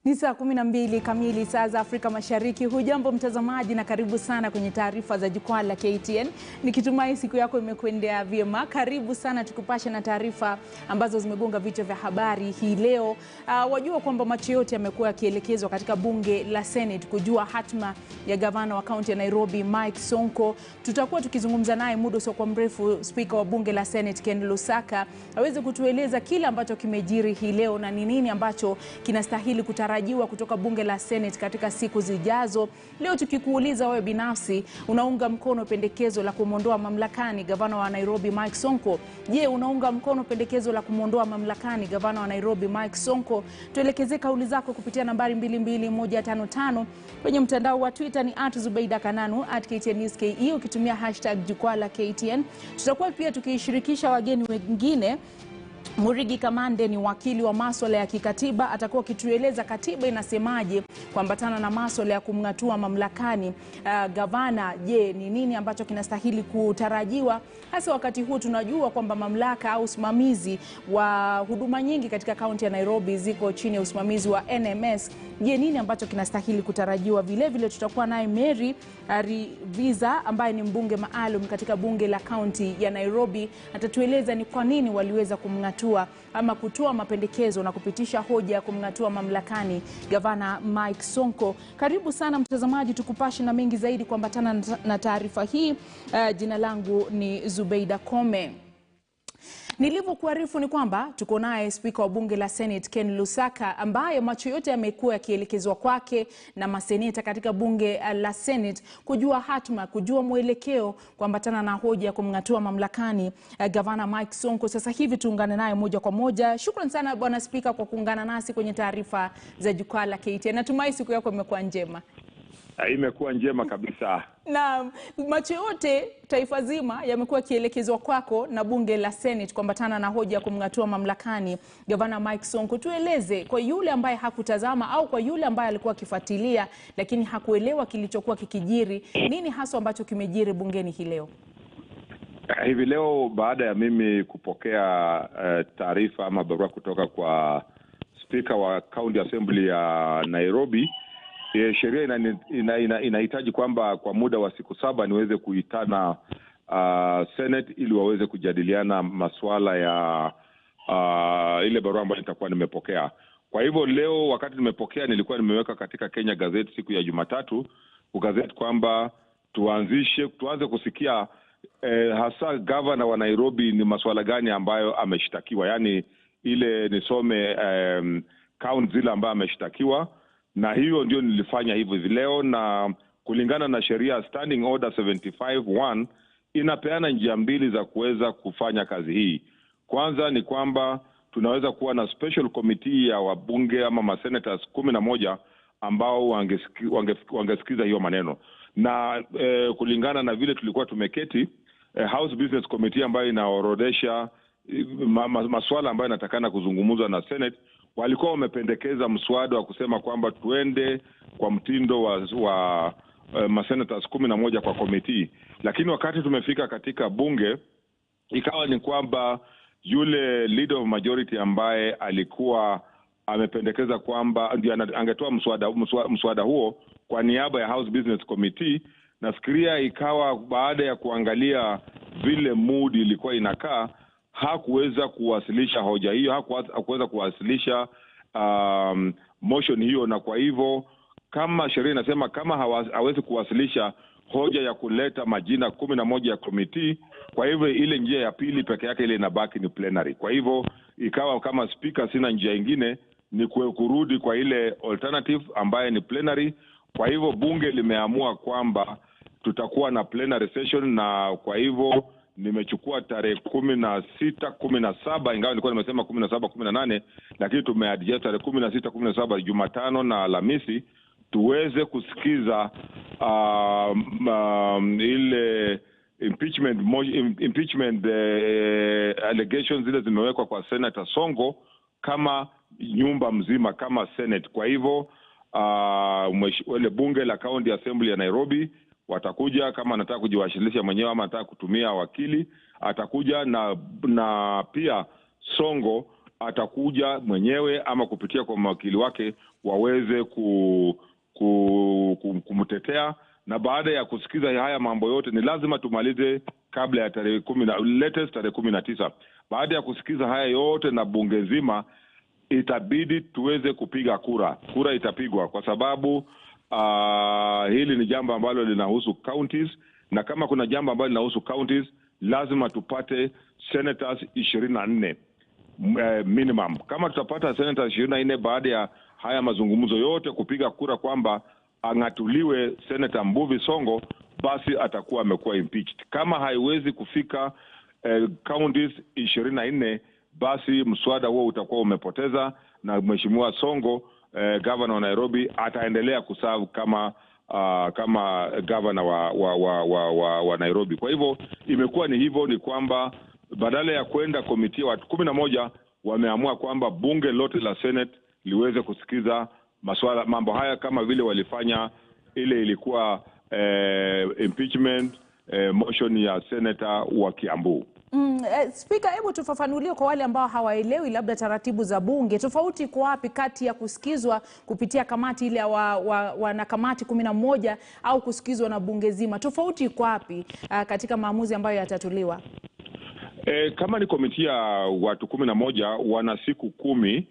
Ni saa 12 kamili saa za Afrika Mashariki. Hujambo mtazamaji na karibu sana kwenye taarifa za jukwaa la KTN. Nikitumai siku yako imekuendea vyema. Karibu sana tukupashe na taarifa ambazo zimegonga vichwa vya habari hii leo. Wajua kwamba macho yote yamekuwa yakielekezwa katika bunge la Senate kujua hatma ya gavana wa kaunti ya Nairobi Mike Sonko. Tutakuwa tukizungumza naye muda usiokuwa mrefu Spika wa bunge la Senate Ken Lusaka aweze kutueleza kile ambacho kimejiri hii leo na ni nini ambacho kinastahili kutarajiwa kutoka bunge la Senate katika siku zijazo. Leo tukikuuliza wewe binafsi, unaunga mkono pendekezo la kumondoa mamlakani gavana wa Nairobi Mike Sonko? Je, unaunga mkono pendekezo la kumondoa mamlakani gavana wa Nairobi Mike Sonko? Tuelekeze kauli zako kupitia nambari 22155 kwenye mtandao wa Twitter ni @ZubeidaKananu @KTNNewsKE ukitumia hashtag jukwaa la KTN. Tutakuwa pia tukishirikisha wageni wengine. Murigi Kamande ni wakili wa masuala ya kikatiba, atakuwa kitueleza katiba inasemaje kuambatana na masuala ya kumngatua mamlakani gavana. Je, ni nini ambacho kinastahili kutarajiwa hasa wakati huu tunajua kwamba mamlaka au usimamizi wa huduma nyingi katika kaunti ya Nairobi ziko chini ya usimamizi wa NMS. Je, nini ambacho kinastahili kutarajiwa? Vile vile tutakuwa naye Mary Riviza ambaye ni mbunge maalum katika bunge la kaunti ya Nairobi, atatueleza ni kwa nini waliweza kumngatua ama kutoa mapendekezo na kupitisha hoja ya kumngatua mamlakani gavana Mike Sonko. Karibu sana mtazamaji, tukupashe na mengi zaidi kuambatana na taarifa hii. Jina langu ni Zubeida Kome. Nilivyokuarifu ni kwamba tuko naye Spika wa bunge la Senate Ken Lusaka ambaye macho yote yamekuwa yakielekezwa kwake na maseneta katika bunge la Senate kujua hatma, kujua mwelekeo kuambatana na hoja ya kumngatua mamlakani gavana Mike Sonko. Sasa hivi tuungane naye moja kwa moja. Shukrani sana bwana Spika kwa kuungana nasi kwenye taarifa za jukwaa la KTN. Natumai siku yako imekuwa njema. Imekuwa njema kabisa. Na macho yote taifa zima yamekuwa kielekezwa kwako na bunge la Senate kuambatana na hoja ya kumngatua mamlakani gavana Mike Sonko. Tueleze kwa yule ambaye hakutazama au kwa yule ambaye alikuwa akifuatilia lakini hakuelewa kilichokuwa kikijiri, nini hasa ambacho kimejiri bungeni hii leo? Hivi leo baada ya mimi kupokea taarifa ama barua kutoka kwa Spika wa County Assembly ya Nairobi, sheria inahitaji kwamba kwa muda wa siku 7 niweze kuitana Senate ili waweze kujadiliana masuala ya ile barua ambayo nitakuwa nimepokea. Kwa hivyo leo wakati nimepokea nilikuwa nimeweka katika Kenya Gazette siku ya Jumatatu gazeti kwamba tuanze kusikia hasa governor wa Nairobi ni masuala gani ambayo ameshtakiwa, yani ile nisome count zile ambayo ameshtakiwa. Na hiyo ndio nilifanya hivyo leo, na kulingana na sheria Standing Order 75(1) inapeana njia mbili za kuweza kufanya kazi hii. Kwanza ni kwamba tunaweza kuwa na special committee ya wabunge ama masenators 11 ambao wangesikiza hiyo maneno. Na kulingana na vile tulikuwa tumeketi, House Business Committee ambayo inaorodesha masuala ambayo inatakana kuzungumzwa na Senate, walikuwa wamependekeza mswada wa kusema kwamba tuende kwa mtindo wa masenators 11 kwa committee. Lakini wakati tumefika katika bunge, ikawa ni kwamba yule leader of majority ambaye alikuwa amependekeza kwamba ndio angetoa mswada huo kwa niaba ya House Business Committee, nafikiria ikawa baada ya kuangalia vile mood ilikuwa inakaa, hakuweza kuwasilisha hoja hiyo, hakuweza kuwasilisha motion hiyo. Na kwa hivyo kama sheria inasema kama hawezi kuwasilisha hoja ya kuleta majina 11 ya committee, kwa hivyo ile njia ya pili peke yake ile inabaki ni plenary. Kwa hivyo ikawa kama speaker sina njia nyingine ni kurudi kwa ile alternative ambaye ni plenary. Kwa hivyo bunge limeamua kwamba tutakuwa na plenary session, na kwa hivyo nimechukua tarehe 16, 17, ingawa nilikuwa nimesema 17, 18, lakini tumeadjust tarehe 16, 17 Jumatano na Alhamisi tuweze kusikiza ile impeachment allegations zile zimewekwa kwa Senator Sonko kama nyumba mzima kama Senate. Kwa hivyo wale bunge la County Assembly ya Nairobi watakuja, kama anataka kujiwasilisha mwenyewe ama anataka kutumia wakili atakuja, na pia Sonko atakuja mwenyewe ama kupitia kwa mawakili wake waweze kumtetea, na baada ya kusikiza haya mambo yote ni lazima tumalize kabla ya tarehe 19. Baada ya kusikiza haya yote na bunge zima, itabidi tuweze kupiga kura. Kura itapigwa kwa sababu hili ni jambo ambalo linahusu counties, na kama kuna jambo ambalo linahusu counties lazima tupate senators 24 minimum. Kama tutapata senators 24 baada ya haya mazungumzo yote kupiga kura kwamba ang'atuliwe Senator Mbuvi Songo, basi atakuwa amekuwa impeached. Kama haiwezi kufika counties 24, basi mswada huo utakuwa umepoteza, na Mheshimiwa Songo, governor wa Nairobi, ataendelea kuserve kama governor wa Nairobi. Kwa hivyo imekuwa ni hivyo, ni kwamba badala ya kwenda komiti ya watu 11 wameamua kwamba bunge lote la Senate liweze kusikiza mambo haya, kama vile walifanya ile ilikuwa impeachment motion ya senator wa Kiambu. Speaker, hebu tufafanulie kwa wale ambao hawaelewi labda taratibu za bunge, tofauti kwa wapi kati ya kusikizwa kupitia kamati ile wanakamati 11 au kusikizwa na bunge zima? Tofauti kwa wapi katika maamuzi ambayo yatatuliwa? Kama ni komiti ya watu 11, wana siku 10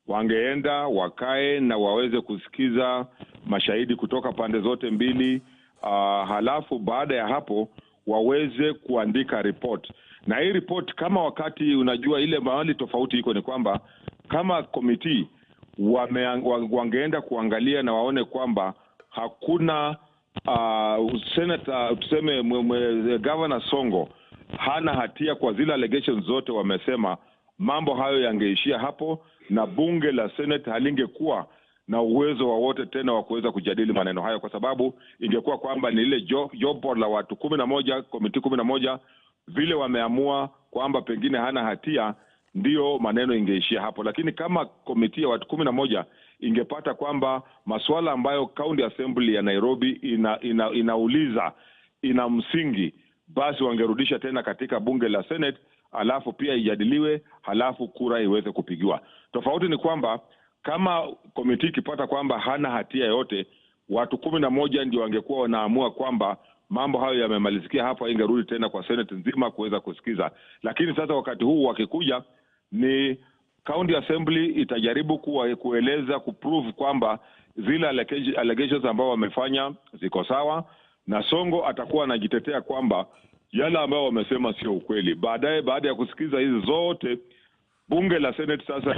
wangeenda wakae na waweze kusikiza mashahidi kutoka pande zote mbili, halafu baada ya hapo waweze kuandika report. Na hii report, kama wakati unajua ile mahali tofauti iko ni kwamba kama komiti wangeenda kuangalia na waone kwamba hakuna senator, tuseme Governor Songo hana hatia kwa zile allegations zote, wamesema mambo hayo yangeishia hapo na bunge la Senate halingekuwa na uwezo wowote tena wa kuweza kujadili maneno hayo, kwa sababu ingekuwa kwamba ni ile job board la watu 11, komiti 11 vile wameamua kwamba pengine hana hatia, ndio maneno ingeishia hapo. Lakini kama komiti ya watu 11 ingepata kwamba masuala ambayo County Assembly ya Nairobi inauliza ina msingi, basi wangerudisha tena katika bunge la Senate, halafu pia ijadiliwe, halafu kura iweze kupigiwa. Tofauti ni kwamba kama komiti ikipata kwamba hana hatia yote, watu 11 ndio wangekuwa wanaamua kwamba mambo hayo yamemalizikia hapo, ingerudi tena kwa Senate nzima kuweza kusikiza. Lakini sasa wakati huu wakikuja ni County Assembly itajaribu kueleza kuprove kwamba zile allegations ambao wamefanya ziko sawa, na Songo atakuwa anajitetea kwamba yale ambao wamesema sio ukweli. Baada ya kusikiza hizi zote, bunge la Senate sasa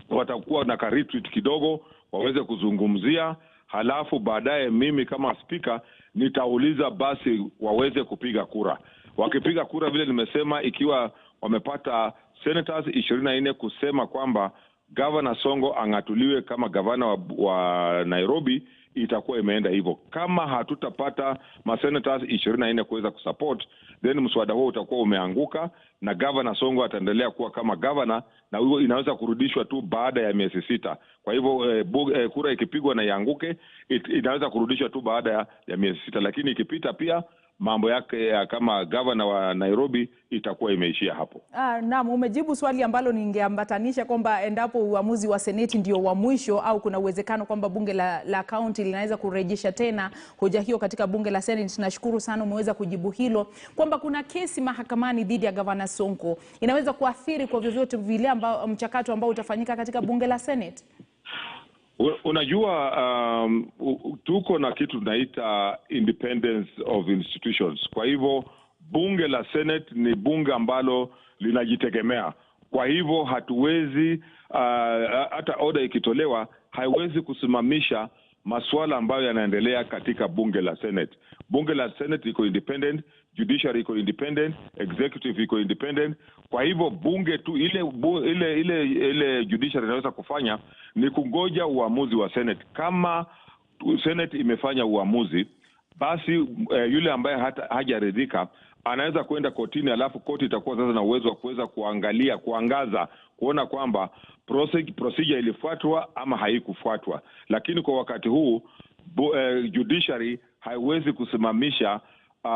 watakuwa na retreat kidogo waweze kuzungumzia, halafu baadaye mimi kama speaker nitauliza basi waweze kupiga kura. Wakipiga kura vile nimesema, ikiwa wamepata senators 24 kusema kwamba Governor Songo ang'atuliwe kama governor wa Nairobi, itakuwa imeenda hivyo. Kama hatutapata masenators 24 kuweza kusupport, then mswada huo utakuwa umeanguka na Governor Songo ataendelea kuwa kama governor, na hiyo inaweza kurudishwa tu baada ya miezi 6. Kwa hivyo kura ikipigwa na ianguke, inaweza kurudishwa tu baada ya miezi 6, lakini ikipita pia mambo yake kama governor wa Nairobi itakuwa imeishia hapo. Naam, umejibu swali ambalo ningeambatanisha kwamba endapo uamuzi wa Seneti ndio wa mwisho au kuna uwezekano kwamba bunge la county linaweza kurejesha tena hoja hiyo katika bunge la Senate. Nashukuru sana umeweza kujibu hilo, kwamba kuna kesi mahakamani dhidi ya Governor Sonko inaweza kuathiri kwa vyovyote vile mchakato ambao utafanyika katika bunge la Senate. Unajua, tuko na kitu tunaita independence of institutions. Kwa hivyo bunge la Senate ni bunge ambalo linajitegemea. Kwa hivyo hatuwezi hata order ikitolewa haiwezi kusimamisha masuala ambayo yanaendelea katika bunge la Senate. Bunge la Senate iko independent, judiciary iko independent, executive iko independent. Kwa hivyo bunge tu ile judiciary inaweza kufanya ni kungoja uamuzi wa Senate. Kama Senate imefanya uamuzi, basi yule ambaye hajaridhika anaweza kwenda kotini, alafu koti itakuwa sasa na uwezo wa kuweza kuangaza kuona kwamba procedure ilifuatwa ama haikufuatwa. Lakini kwa wakati huu judiciary haiwezi kusimamisha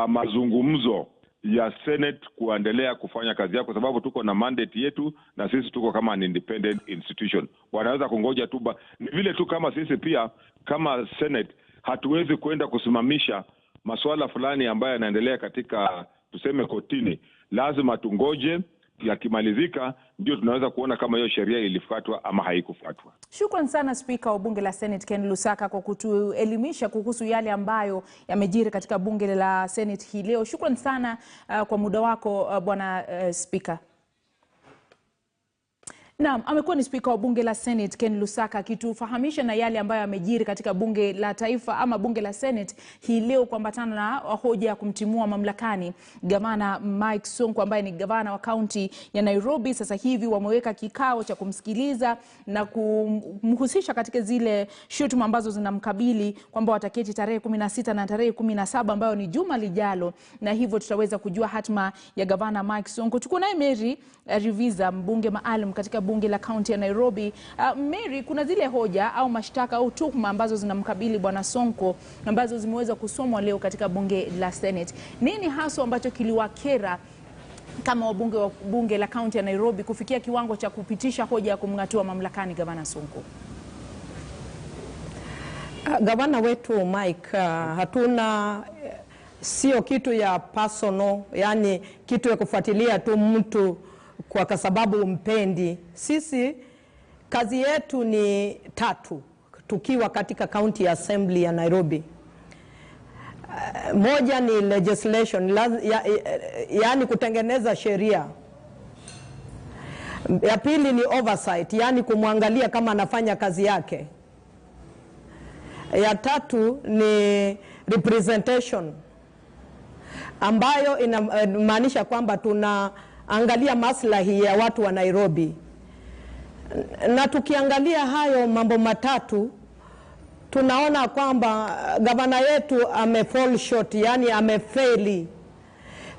mazungumzo ya Senate kuendelea kufanya kazi yao, kwa sababu tuko na mandate yetu na sisi tuko kama an independent institution. Wanaweza kungoja tu, ni vile tu kama sisi pia kama Senate hatuwezi kwenda kusimamisha masuala fulani ambayo yanaendelea katika tuseme kotini. Lazima tungoje yakimalizika ndio tunaweza kuona kama hiyo sheria ilifuatwa ama haikufuatwa. Shukran sana Spika wa bunge la Senate Ken Lusaka kwa kutuelimisha kuhusu yale ambayo yamejiri katika bunge la Senate hii leo. Shukran sana kwa muda wako bwana Spika. Naam, amekuwa ni Spika wa bunge la Senate Ken Lusaka akitufahamisha na yale ambayo yamejiri katika bunge la taifa ama bunge la Senate hii leo kuambatana na hoja ya kumtimua mamlakani gavana Mike Sonko ambaye ni gavana wa kaunti ya Nairobi. Sasa hivi wameweka kikao cha kumsikiliza na kumhusisha katika zile shutuma ambazo zinamkabili kwamba wataketi tarehe 16 na tarehe 17 ambayo ni juma lijalo, na hivyo tutaweza kujua hatma ya gavana Mike Sonko. Tuko naye Mary Riviza, mbunge maalum katika bunge la kaunti ya Nairobi. Mary, kuna zile hoja au mashtaka au tuhuma ambazo zinamkabili bwana Sonko ambazo zimeweza kusomwa leo katika bunge la Senate. Nini hasa ambacho kiliwakera kama wabunge wa bunge la kaunti ya Nairobi kufikia kiwango cha kupitisha hoja ya kumng'atua mamlakani gavana Sonko? Gavana wetu Mike, hatuna sio kitu ya personal, yani kitu ya kufuatilia tu mtu kwa sababu umpendi. Sisi kazi yetu ni tatu tukiwa katika County Assembly ya Nairobi. Moja ni legislation, yani kutengeneza sheria. Ya pili ni oversight, yani kumwangalia kama anafanya kazi yake. Ya tatu ni representation, ambayo inamaanisha kwamba tunaangalia maslahi ya watu wa Nairobi. Na tukiangalia hayo mambo matatu, tunaona kwamba gavana yetu amefall short, yani amefeli.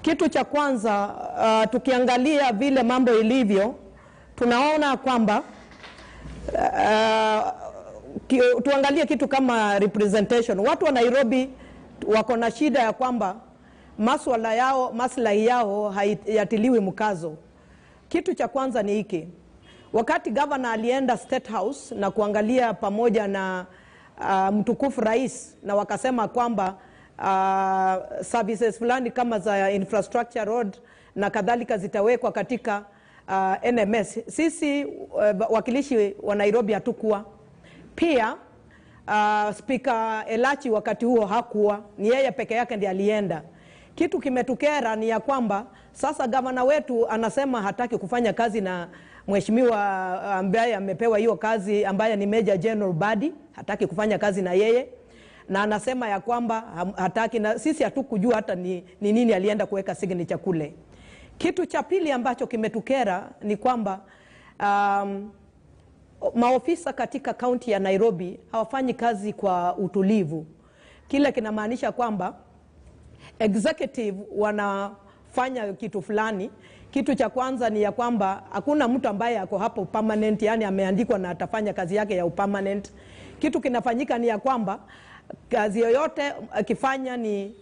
Kitu cha kwanza, tukiangalia vile mambo ilivyo, tunaona kwamba tuangalie kitu kama representation. Watu wa Nairobi wako na shida ya kwamba maslahi yao hayatiliwi mkazo. Kitu cha kwanza ni hiki: wakati governor alienda State House na kuangalia pamoja na mtukufu rais, na wakasema kwamba services fulani kama za infrastructure, road na kadhalika zitawekwa katika NMS, sisi wakilishi wa Nairobi hatukuwa. Pia Speaker Elachi wakati huo hakuwa, ni yeye peke yake ndiye alienda. Kitu kimetukera ni ya kwamba sasa gavana wetu anasema hataki kufanya kazi na mheshimiwa ambaye amepewa hiyo kazi, ambaye ni Major General Badi. Hataki kufanya kazi na yeye, na anasema ya kwamba hataki, na sisi hatukujua hata ni nini alienda kuweka signature kule. Kitu cha pili ambacho kimetukera ni kwamba maofisa katika kaunti ya Nairobi hawafanyi kazi kwa utulivu. Kile kinamaanisha kwamba executive wanafanya kitu fulani. Kitu cha kwanza ni ya kwamba hakuna mtu ambaye ako hapo permanent, yani ameandikwa na atafanya kazi yake ya permanent. Kitu kinafanyika ni ya kwamba kazi yoyote akifanya ni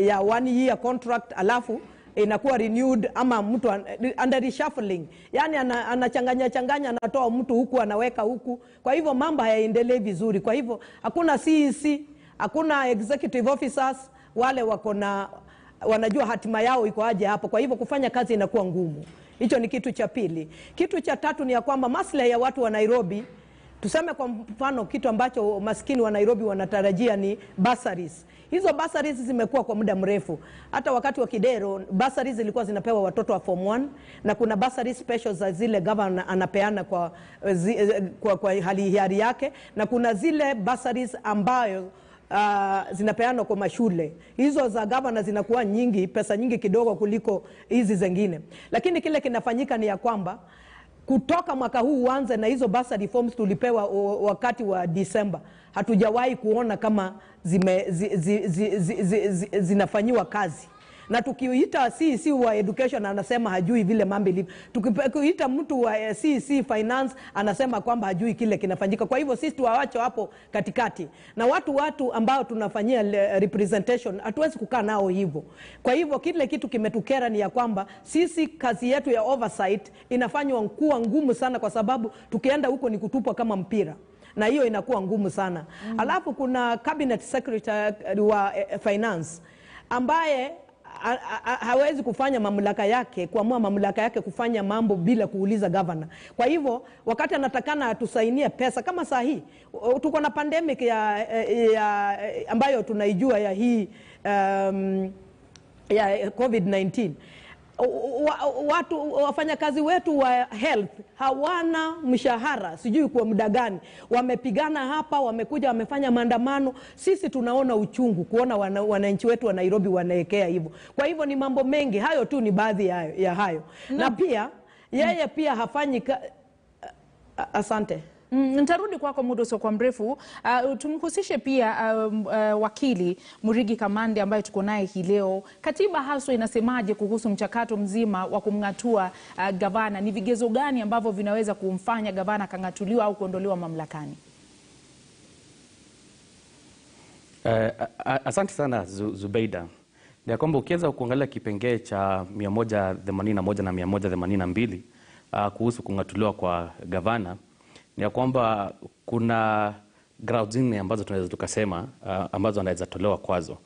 ya 1 year contract, alafu inakuwa renewed, ama mtu under reshuffling, yani anachanganya, anatoa mtu huku anaweka huku. Kwa hivyo mambo hayaendelee vizuri. Kwa hivyo hakuna CEC, hakuna executive officers wale wanajua hatima yao iko aje hapo. Kwa hivyo kufanya kazi inakuwa ngumu. Hicho ni kitu cha pili. Kitu cha tatu ni ya kwamba maslahi ya watu wa Nairobi, tuseme kwa mfano kitu ambacho maskini wa Nairobi wanatarajia ni bursaries. Hizo bursaries zimekuwa kwa muda mrefu. Hata wakati wa Kidero bursaries zilikuwa zinapewa watoto wa form 1, na kuna bursaries special za zile governor anapeana kwa hali hiari yake, na kuna zile bursaries ambayo zinapeana kwa mashule. Hizo za governor zinakuwa nyingi, pesa nyingi kidogo kuliko hizi zingine. Lakini kile kinafanyika ni ya kwamba kutoka mwaka huu uanze na hizo bursary forms tulipewa wakati wa December, hatujawahi kuona kama zinafanyiwa kazi. Na tukiita CEC wa education anasema hajui vile mambo ilivyo. Tukiita mtu wa CEC finance anasema kwamba hajui kile kinafanyika. Kwa hivyo sisi tuwaache hapo katikati. Na watu ambao tunafanyia representation hatuwezi kukaa nao hivyo. Kwa hivyo kile kitu kimetukera ni ya kwamba sisi kazi yetu ya oversight inafanywa kuwa ngumu sana, kwa sababu tukienda huko ni kutupwa kama mpira. Na hiyo inakuwa ngumu sana. Alafu kuna cabinet secretary wa finance ambaye hawezi kufanya mamlaka yake, kuamua mamlaka yake kufanya mambo bila kuuliza governor. Kwa hivyo wakati anatakana atusainie pesa kama saa hii tuko na pandemic ya ambayo tunaijua ya hii ya COVID-19, wafanyakazi wetu wa health hawana mshahara sijui kwa muda gani. Wamepigana hapa, wamekuja wamefanya maandamano. Sisi tunaona uchungu kuona wananchi wetu wa Nairobi wanaekea hivyo. Kwa hivyo ni mambo mengi, hayo tu ni baadhi ya hayo. Na pia yeye pia hafanyi asante. Nitarudi kwako muda usio kwa mrefu. Tumhusishe pia wakili Murigi Kamande ambaye tuko naye hii leo. Katiba haswa inasemaje kuhusu mchakato mzima wa kumngatua gavana? Ni vigezo gani ambavyo vinaweza kumfanya gavana kangatuliwa au kuondolewa mamlakani? Asante sana Zubeida. Ni kwamba ukiweza kuangalia kipengee cha 181 na 182 kuhusu kungatuliwa kwa gavana, ni ya kwamba kuna grounds nne ambazo tunaweza tukasema ambazo anaweza tolewa kwazo.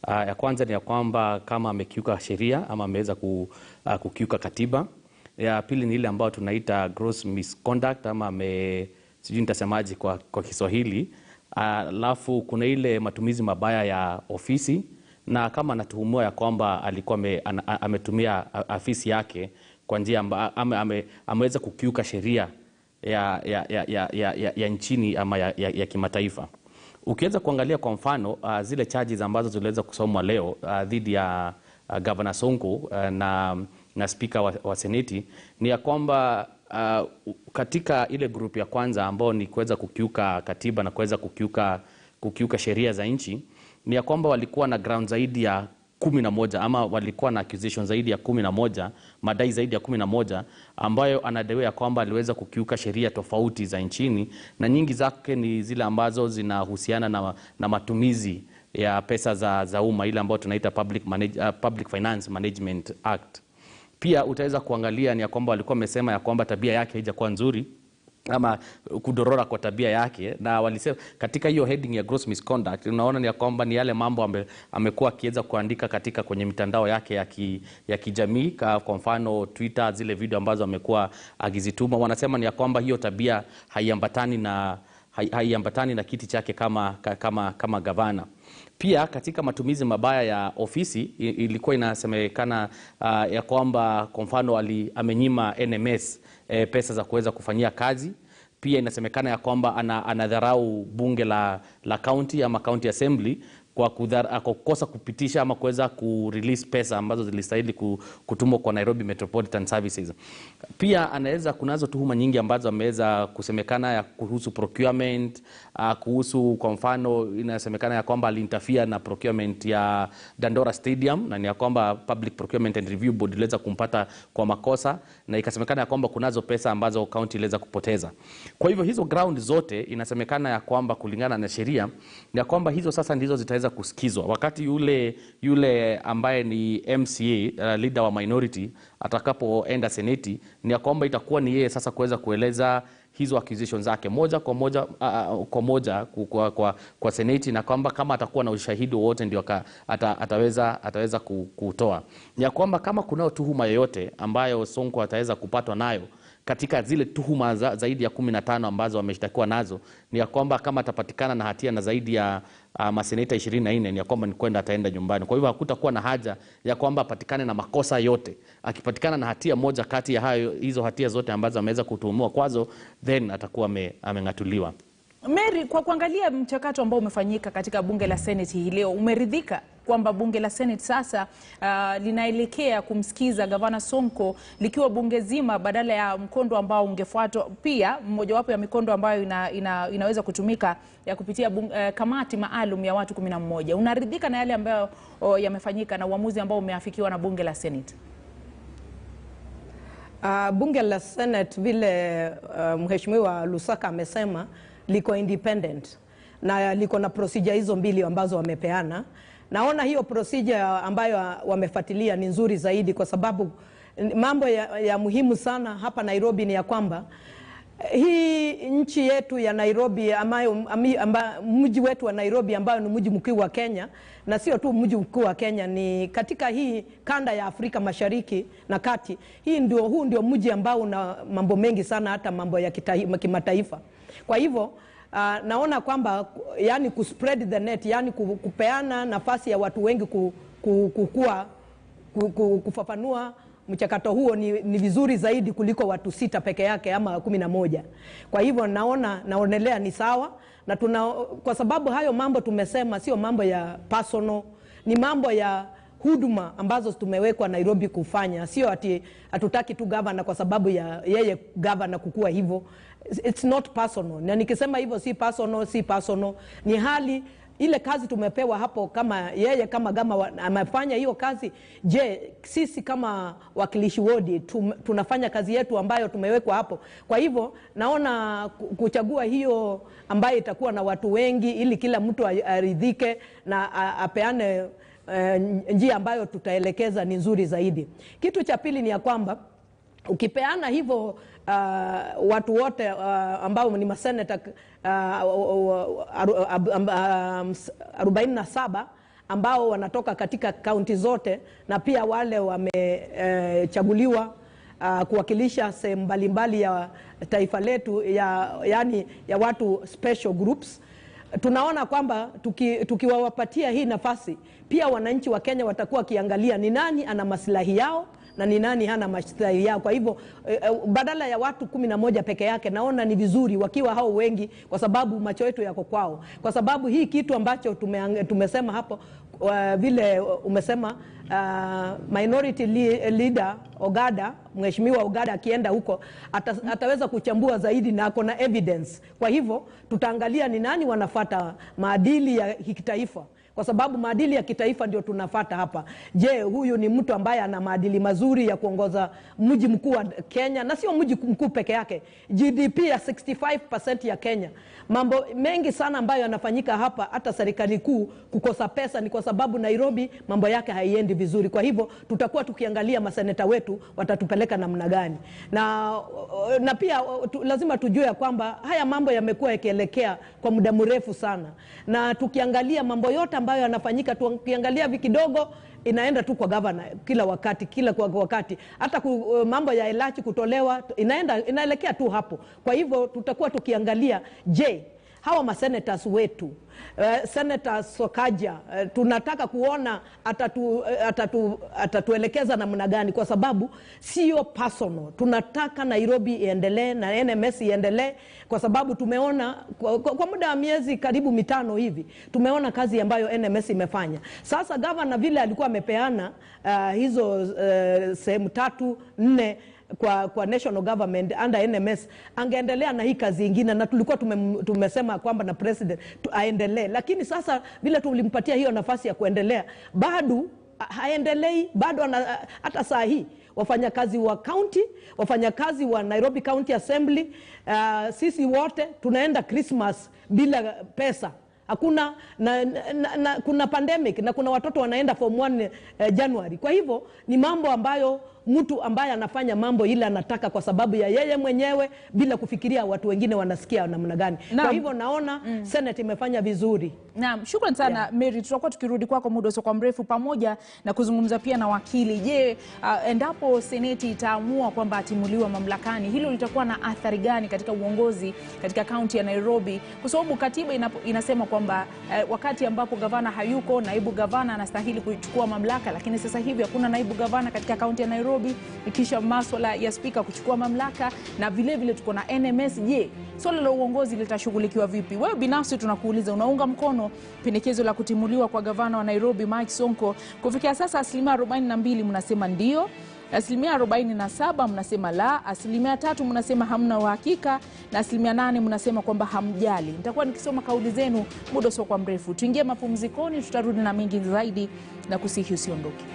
Ya kwanza ni ya kwamba kama amekiuka sheria ama ameweza kukiuka katiba. Ya pili ni ile ambayo tunaita gross misconduct ama sijui nitasemaje kwa Kiswahili. Alafu kuna ile matumizi mabaya ya ofisi, na kama anatuhumiwa ya kwamba alikuwa ametumia afisi yake kwa njia ameweza kukiuka sheria ya nchini ama ya kimataifa. Ukiweza kuangalia kwa mfano zile charges ambazo ziliweza kusomwa leo dhidi ya Governor Sonko na speaker wa Seneti, ni ya kwamba katika ile group ya kwanza ambao ni kuweza kukiuka katiba na kuweza kukiuka sheria za nchi, ni ya kwamba walikuwa na ground zaidi ya 11 ama walikuwa na accusation zaidi ya 11, madai zaidi ya 11 ambayo anadaiwa ya kwamba aliweza kukiuka sheria tofauti za nchini, na nyingi zake ni zile ambazo zinahusiana na matumizi ya pesa za umma, ile ambayo tunaita Public Finance Management Act. Pia utaweza kuangalia ni ya kwamba walikuwa wamesema ya kwamba tabia yake haijakuwa nzuri ama kudorora kwa tabia yake, na walisema katika hiyo heading ya gross misconduct unaona ni ya kwamba ni yale mambo amekuwa akiweza kuandika kwenye mitandao yake ya kijamii, kwa mfano Twitter, zile video ambazo amekuwa akizituma. Wanasema ni ya kwamba hiyo tabia haiambatani na kiti chake kama gavana. Pia katika matumizi mabaya ya ofisi ilikuwa inasemekana ya kwamba kwa mfano amenyima NMS pesa za kuweza kufanyia kazi. Pia inasemekana ya kwamba anadharau bunge la county ama county assembly kwa kukosa kupitisha ama kuweza kurelease pesa ambazo zilistahili kutumwa kwa Nairobi Metropolitan Services. Pia kunazo tuhuma nyingi ambazo ameweza kusemekana ya kuhusu procurement, kuhusu kwa mfano inasemekana ya kwamba aliinterfere na procurement ya Dandora Stadium, na ni ya kwamba Public Procurement and Review Board iliweza kumpata kwa makosa, na ikasemekana ya kwamba kunazo pesa ambazo county iliweza kupoteza. Kwa hivyo hizo ground zote inasemekana ya kwamba kulingana na sheria ya kwamba hizo sasa ndizo zitaweza kusikizwa wakati yule ambaye ni MCA leader wa minority atakapoenda Seneti, ni ya kwamba itakuwa ni yeye sasa kuweza kueleza hizo accusations zake moja kwa moja kwa Seneti, na kwamba kama atakuwa na ushahidi wote ndio ataweza kutoa. Ni ya kwamba kama kuna tuhuma yoyote ambayo Sonko ataweza kupatwa nayo katika zile tuhuma zaidi ya 15 ambazo ameshtakiwa nazo, ni ya kwamba kama atapatikana na hatia na zaidi ya maseneta 24, ni ya kwamba ni kwenda ataenda nyumbani. Kwa hivyo hakutakuwa na haja ya kwamba apatikane na makosa yote. Akipatikana na hatia moja kati ya hizo hatia zote ambazo ameweza kutuhumiwa kwazo, then atakuwa amengatuliwa. Mary, kwa kuangalia mchakato ambao umefanyika katika bunge la Senate hii leo, umeridhika kwamba bunge la Senate sasa linaelekea kumsikiza Gavana Sonko likiwa bunge zima badala ya mkondo ambao ungefuatwa, pia mmojawapo ya mikondo ambayo inaweza kutumika ya kupitia kamati maalum ya watu 11. Unaridhika na yale ambayo yamefanyika na uamuzi ambao umeafikiwa na bunge la Senate? Bunge la Senate vile Mheshimiwa Lusaka amesema liko independent na liko na procedure hizo mbili ambazo wamepeana. Naona hiyo procedure ambayo wamefuatilia ni nzuri zaidi, kwa sababu mambo ya muhimu sana hapa Nairobi ni ya kwamba hii nchi yetu ya Nairobi mji wetu wa Nairobi ambayo ni mji mkuu wa Kenya, na sio tu mji mkuu wa Kenya, ni katika hii kanda ya Afrika Mashariki na Kati. Huu ndio mji ambao una mambo mengi sana, hata mambo ya kimataifa. Kwa hivyo naona kwamba yani kuspread the net, yani kupeana nafasi ya watu wengi kufafanua mchakato huo ni vizuri zaidi kuliko watu 6 peke yake ama 11. Kwa hivyo naonelea ni sawa, na kwa sababu hayo mambo tumesema sio mambo ya personal, ni mambo ya huduma ambazo tumewekwa Nairobi kufanya. Sio ati hatutaki tu governor kwa sababu ya yeye governor kukua hivyo. It's not personal. Na nikisema hivyo si personal, ni hali ile kazi tumepewa hapo, kama yeye kama gama amefanya hiyo kazi. Je, sisi kama wakilishi wodi tunafanya kazi yetu ambayo tumewekwa hapo? Kwa hivyo naona kuchagua hiyo ambayo itakuwa na watu wengi ili kila mtu aridhike na apeane njia ambayo tutaelekeza ni nzuri zaidi. Kitu cha pili ni ya kwamba ukipeana hivyo watu wote ambao ni maseneta 47 ambao wanatoka katika kaunti zote, na pia wale wamechaguliwa kuwakilisha sehemu mbalimbali ya taifa letu, yani ya watu special groups, tunaona kwamba tukiwapatia hii nafasi, pia wananchi wa Kenya watakuwa kiangalia ni nani ana maslahi yao na ni nani hana maslahi yao. Kwa hivyo badala ya watu 11 peke yake, naona ni vizuri wakiwa hao wengi, kwa sababu macho yetu yako kwao. Kwa sababu hii kitu ambacho tumesema hapo, vile umesema minority leader Ogada, Mheshimiwa Ogada akienda huko ataweza kuchambua zaidi na ako na evidence. Kwa hivyo tutaangalia ni nani wanafuata maadili ya kitaifa, kwa sababu maadili ya kitaifa ndio tunafuata hapa. Je, huyu ni mtu ambaye ana maadili mazuri ya kuongoza mji mkuu wa Kenya, na sio mji mkuu peke yake, GDP ya 65% ya Kenya. Mambo mengi sana ambayo yanafanyika hapa, hata serikali kuu kukosa pesa ni kwa sababu Nairobi mambo yake haiendi vizuri. Kwa hivyo tutakuwa tukiangalia maseneta wetu watatupeleka namna gani, na pia lazima tujue kwamba haya mambo yamekuwa yakielekea kwa muda mrefu sana, na tukiangalia mambo yote ambayo yanafanyika, tukiangalia kidogo inaenda tu kwa governor kila wakati, hata mambo ya elachi kutolewa inaelekea tu hapo. Kwa hivyo tutakuwa tukiangalia, je, hawa masenators wetu, Senator Sokaja, tunataka kuona atatuelekeza namna gani, kwa sababu sio personal. Tunataka Nairobi iendelee na NMS iendelee, kwa sababu tumeona kwa muda wa miezi karibu 5 hivi tumeona kazi ambayo NMS imefanya. Sasa governor vile alikuwa amepeana hizo sehemu 3-4 kwa national government under NMS, angeendelea na hii kazi nyingine, na tulikuwa tumesema kwamba na president aendelee. Lakini sasa vile tulimpatia hiyo nafasi ya kuendelea, bado haendelei, bado hata saa hii wafanyakazi wa county, wafanyakazi wa Nairobi County Assembly, sisi wote tunaenda Christmas bila pesa. Hakuna kuna pandemic na kuna watoto wanaenda form 1 January. Kwa hivyo ni mambo ambayo mtu ambaye anafanya mambo ile anataka kwa sababu ya yeye mwenyewe, bila kufikiria watu wengine wanasikia namna gani. Kwa hivyo naona Senate imefanya vizuri. Naam, shukrani sana Mary. Tutakuwa tukirudi kwako muda usio mrefu, pamoja na kuzungumza pia na wakili. Je, endapo Seneti itaamua kwamba atimuliwa mamlakani, hilo litakuwa na athari gani katika uongozi katika kaunti ya Nairobi? Kwa sababu katiba inasema kwamba wakati ambapo gavana hayuko, naibu gavana anastahili kuchukua mamlaka, lakini sasa hivi hakuna naibu gavana katika kaunti ya Nairobi. Nairobi, kisha masuala ya spika kuchukua mamlaka, na vile vile tuko na NMS. Je, swala la uongozi litashughulikiwa vipi? Wewe binafsi tunakuuliza, unaunga mkono pendekezo la kutimuliwa kwa gavana wa Nairobi Mike Sonko? Kufikia sasa 42% mnasema ndio, 47% mnasema la, 3% mnasema hamna uhakika, na 8% mnasema kwamba hamjali. Nitakuwa nikisoma kauli zenu muda sio kwa mrefu. Tuingie mapumzikoni, tutarudi na mengi zaidi na kusihi usiondoke.